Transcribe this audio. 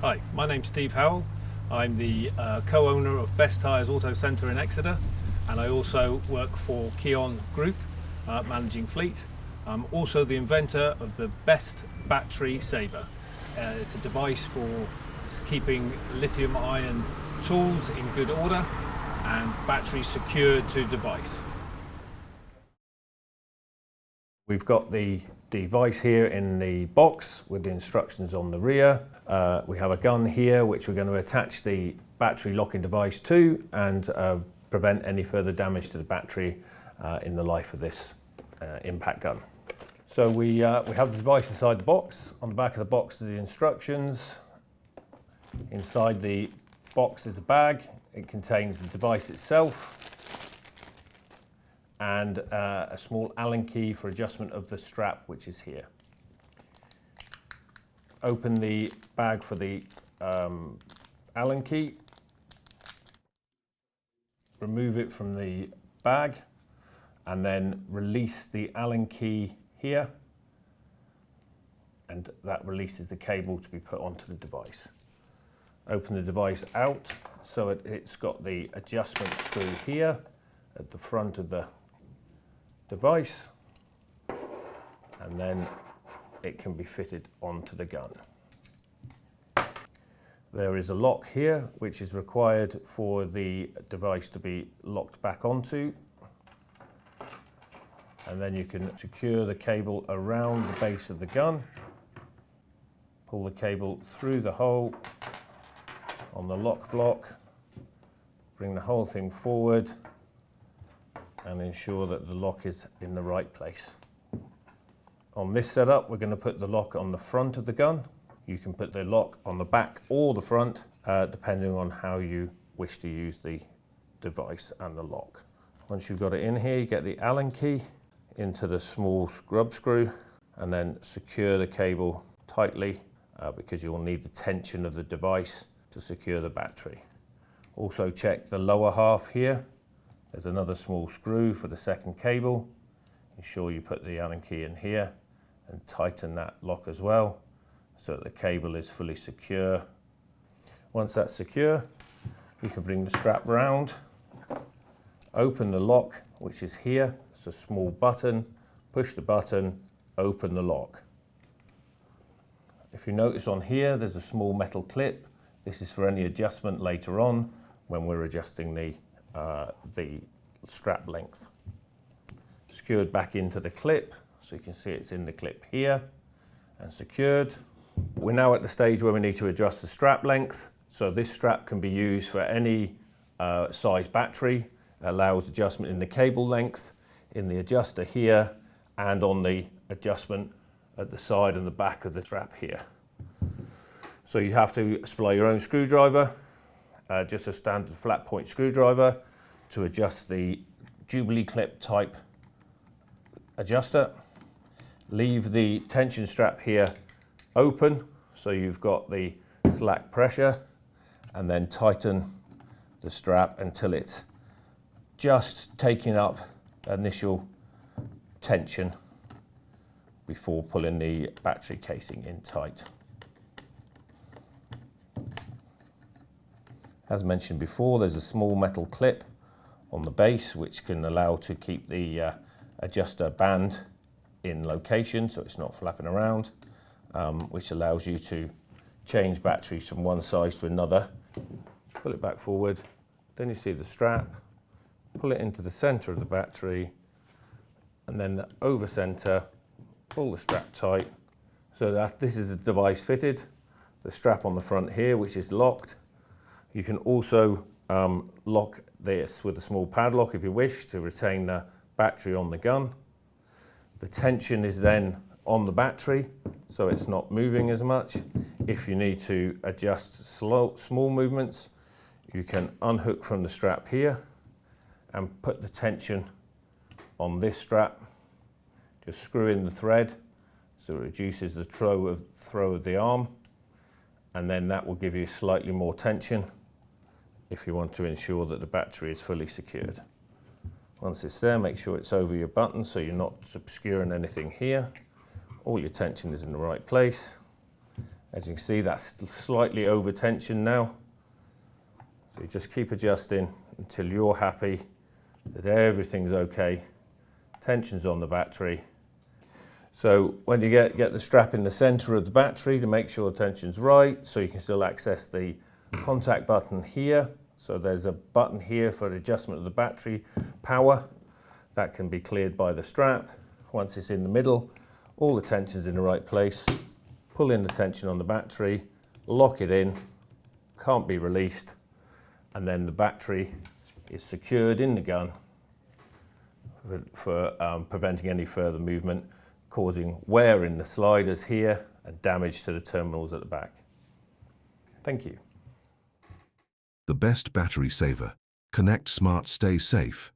Hi, my name's Steve Howell. I'm the co-owner of Tyres Autocentre in Exeter, and I also work for Kion Group, managing fleet. I'm also the inventor of the Best Battery Saver. It's a device for keeping lithium-ion tools in good order and batteries secured to device. We've got the device here in the box with the instructions on the rear. We have a gun here which we're going to attach the battery locking device to and prevent any further damage to the battery in the life of this impact gun. So we have the device inside the box. On the back of the box are the instructions. Inside the box is a bag. It contains the device itself and a small Allen key for adjustment of the strap, which is here. Open the bag for the Allen key, remove it from the bag, and then release the Allen key here, and that releases the cable to be put onto the device. Open the device out, so it's got the adjustment screw here at the front of the device, and then it can be fitted onto the gun. There is a lock here which is required for the device to be locked back onto, and then you can secure the cable around the base of the gun, pull the cable through the hole on the lock block, bring the whole thing forward and ensure that the lock is in the right place. On this setup, we're going to put the lock on the front of the gun. You can put the lock on the back or the front, depending on how you wish to use the device and the lock. Once you've got it in here, you get the Allen key into the small grub screw and then secure the cable tightly because you'll need the tension of the device to secure the battery. Also check the lower half here. There's another small screw for the second cable. Ensure you put the Allen key in here and tighten that lock as well so that the cable is fully secure. Once that's secure, you can bring the strap round, open the lock, which is here. It's a small button, push the button, open the lock. If you notice on here, there's a small metal clip. This is for any adjustment later on when we're adjusting the strap length. Secured back into the clip, so you can see it's in the clip here and secured. We're now at the stage where we need to adjust the strap length. So this strap can be used for any size battery. It allows adjustment in the cable length, in the adjuster here, and on the adjustment at the side and the back of the strap here. So you have to supply your own screwdriver, just a standard flat point screwdriver, to adjust the Jubilee clip type adjuster. Leave the tension strap here open so you've got the slack pressure, and then tighten the strap until it's just taking up initial tension before pulling the battery casing in tight. As mentioned before, there's a small metal clip on the base which can allow to keep the adjuster band in location so it's not flapping around, which allows you to change batteries from one size to another. Pull it back forward, then you see the strap, pull it into the center of the battery, and then the over center, pull the strap tight so that this is a device fitted. The strap on the front here, which is locked. You can also lock this with a small padlock if you wish to retain the battery on the gun. The tension is then on the battery, so it's not moving as much. If you need to adjust small movements, you can unhook from the strap here and put the tension on this strap. Just screw in the thread so it reduces the throw of the arm, and then that will give you slightly more tension if you want to ensure that the battery is fully secured. Once it's there, make sure it's over your button so you're not obscuring anything here. All your tension is in the right place. As you can see, that's slightly over tension now. So you just keep adjusting until you're happy that everything's okay. Tension's on the battery. So when you get the strap in the center of the battery to make sure the tension's right, so you can still access the contact button here. So there's a button here for the adjustment of the battery power. That can be cleared by the strap. Once it's in the middle, all the tension's in the right place. Pull in the tension on the battery, lock it in, can't be released, and then the battery is secured in the gun for preventing any further movement, causing wear in the sliders here and damage to the terminals at the back. Thank you. The best battery saver. Connect smart, stay safe.